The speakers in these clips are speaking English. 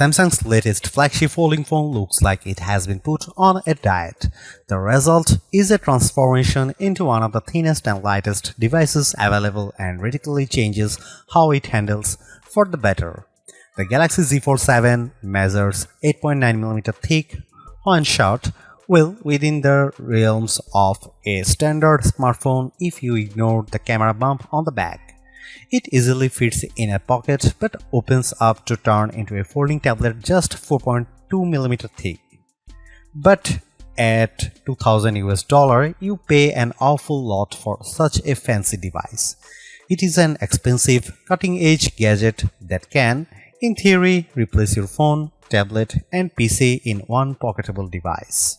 Samsung's latest flagship folding phone looks like it has been put on a diet. The result is a transformation into one of the thinnest and lightest devices available and radically changes how it handles for the better. The Galaxy Z Fold 7 measures 8.9mm thick and short, well within the realms of a standard smartphone if you ignore the camera bump on the back. It easily fits in a pocket but opens up to turn into a folding tablet just 4.2mm thick. But at $2000 you pay an awful lot for such a fancy device. It is an expensive, cutting-edge gadget that can, in theory, replace your phone, tablet, and PC in one pocketable device.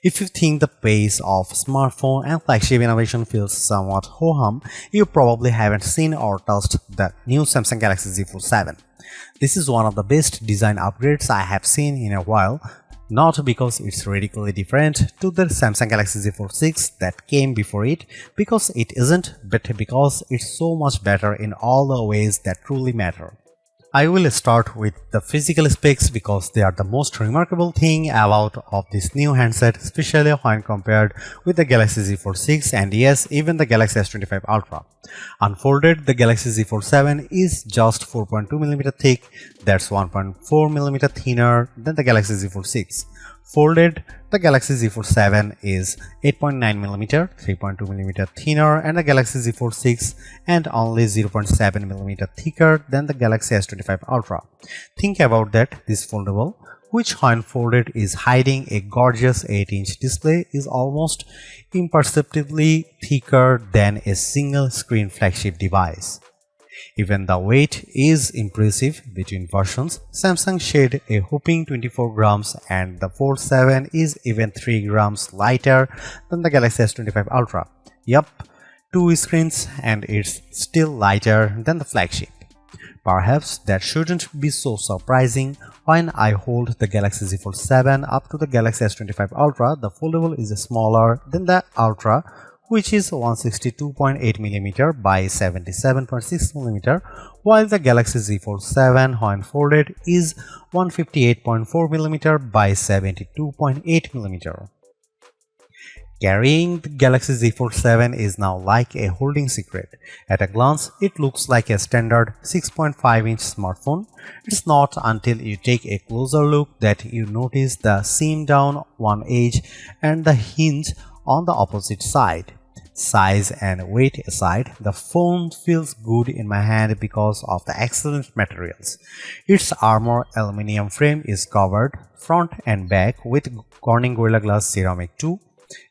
If you think the pace of smartphone and flagship innovation feels somewhat ho-hum, you probably haven't seen or touched the new Samsung Galaxy Z Fold 7. This is one of the best design upgrades I have seen in a while, not because it's radically different to the Samsung Galaxy Z Fold 6 that came before it, because it isn't, but because it's so much better in all the ways that truly matter. I will start with the physical specs because they are the most remarkable thing about of this new handset, especially when compared with the Galaxy Z Fold 6 and yes, even the Galaxy S25 Ultra. Unfolded, the Galaxy Z Fold 7 is just 4.2mm thick, that's 1.4mm thinner than the Galaxy Z Fold 6. Folded, the Galaxy Z Fold 7 is 8.9mm, 3.2mm thinner and the Galaxy Z Fold 6 and only 0.7mm thicker than the Galaxy S25 Ultra. Think about that, this foldable, which when folded is hiding a gorgeous 8-inch display, is almost imperceptibly thicker than a single screen flagship device. Even the weight is impressive. Between versions, Samsung shed a whopping 24 grams and the Fold 7 is even 3 grams lighter than the Galaxy S25 Ultra. Yup, 2 screens and it's still lighter than the flagship. Perhaps that shouldn't be so surprising. When I hold the Galaxy Z Fold 7 up to the Galaxy S25 Ultra, the foldable is smaller than the Ultra, which is 162.8mm by 77.6mm, while the Galaxy Z Fold 7 when folded is 158.4mm by 72.8mm. Carrying the Galaxy Z Fold 7 is now like a holding secret. At a glance, it looks like a standard 6.5-inch smartphone. It's not until you take a closer look that you notice the seam down one edge and the hinge on the opposite side. Size and weight aside, the phone feels good in my hand because of the excellent materials. Its armor aluminum frame is covered front and back with Corning Gorilla Glass Ceramic 2.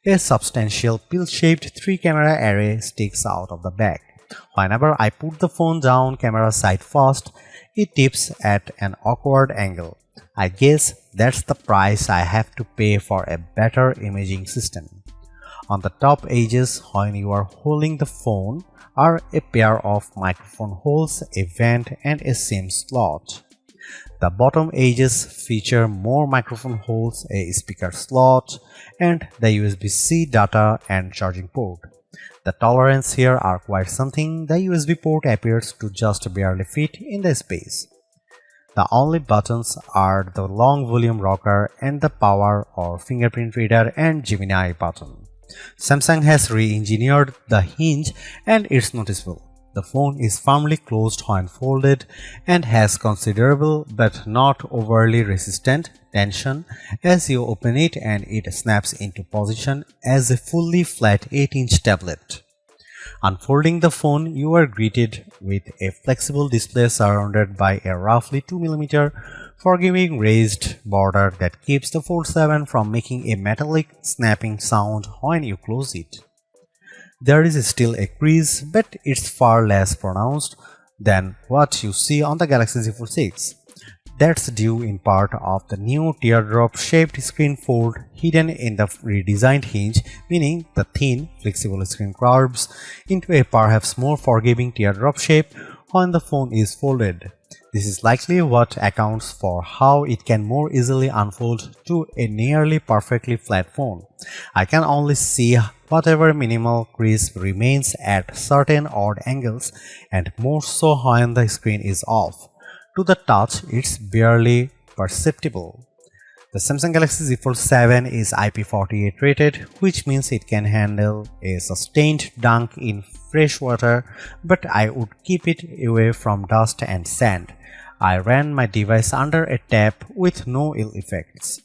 A substantial pill-shaped 3-camera array sticks out of the back. Whenever I put the phone down camera side first, it tips at an awkward angle. I guess that's the price I have to pay for a better imaging system. On the top edges, when you are holding the phone, are a pair of microphone holes, a vent, and a SIM slot. The bottom edges feature more microphone holes, a speaker slot, and the USB-C data and charging port. The tolerances here are quite something. The USB port appears to just barely fit in the space. The only buttons are the long volume rocker and the power or fingerprint reader and Gemini button. Samsung has re-engineered the hinge and it's noticeable. The phone is firmly closed when folded and has considerable but not overly resistant tension as you open it, and it snaps into position as a fully flat 8-inch tablet. Unfolding the phone, you are greeted with a flexible display surrounded by a roughly 2mm forgiving raised border that keeps the Fold 7 from making a metallic snapping sound when you close it. There is still a crease, but it's far less pronounced than what you see on the Galaxy Z Fold 6. That's due in part of the new teardrop-shaped screen fold hidden in the redesigned hinge, meaning the thin, flexible screen curves into a perhaps more forgiving teardrop shape when the phone is folded. This is likely what accounts for how it can more easily unfold to a nearly perfectly flat phone. I can only see whatever minimal crease remains at certain odd angles, and more so when the screen is off. To the touch, it's barely perceptible. The Samsung Galaxy Z Fold 7 is IP48 rated, which means it can handle a sustained dunk in fresh water, but I would keep it away from dust and sand. I ran my device under a tap with no ill effects.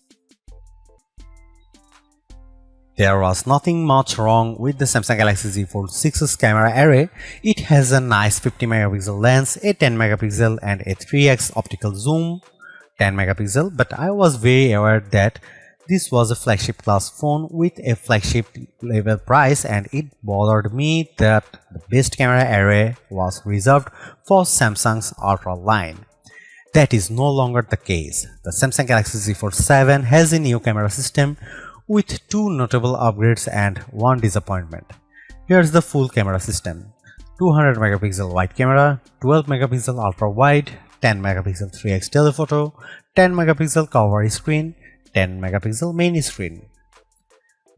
There was nothing much wrong with the Samsung Galaxy Z Fold 6's camera array. It has a nice 50 megapixel lens, a 10 megapixel and a 3x optical zoom, 10 megapixel, but I was very aware that this was a flagship class phone with a flagship level price, and it bothered me that the best camera array was reserved for Samsung's Ultra line. That is no longer the case. The Samsung Galaxy Z Fold 7 has a new camera system with two notable upgrades and one disappointment. Here's the full camera system: 200 megapixel wide camera, 12 megapixel ultra wide, 10 megapixel 3x telephoto, 10 megapixel cover screen, 10 megapixel main screen.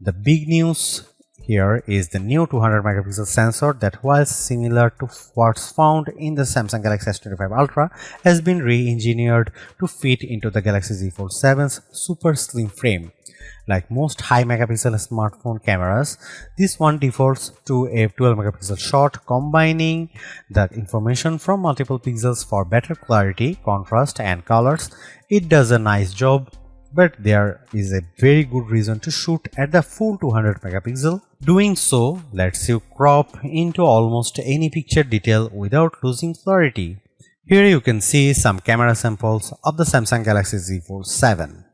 The big news here is the new 200 megapixel sensor that, while similar to what's found in the Samsung Galaxy S25 Ultra, has been re-engineered to fit into the Galaxy Z Fold 7's super slim frame. Like most high megapixel smartphone cameras, this one defaults to a 12 megapixel shot, combining the information from multiple pixels for better clarity, contrast and colors. It does a nice job, but there is a very good reason to shoot at the full 200 megapixel. Doing so lets you crop into almost any picture detail without losing clarity. Here you can see some camera samples of the Samsung Galaxy Z Fold 7.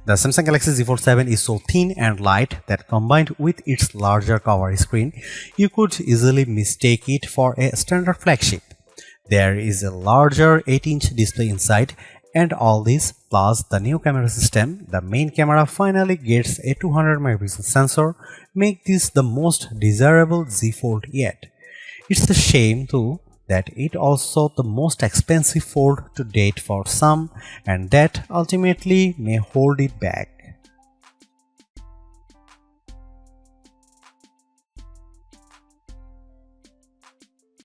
The Samsung Galaxy Z Fold 7 is so thin and light that, combined with its larger cover screen, you could easily mistake it for a standard flagship. There is a larger 8-inch display inside, and all this plus the new camera system, the main camera finally gets a 200 megapixel sensor, make this the most desirable Z Fold yet. It's a shame too that it also the most expensive fold to date for some, and that ultimately may hold it back.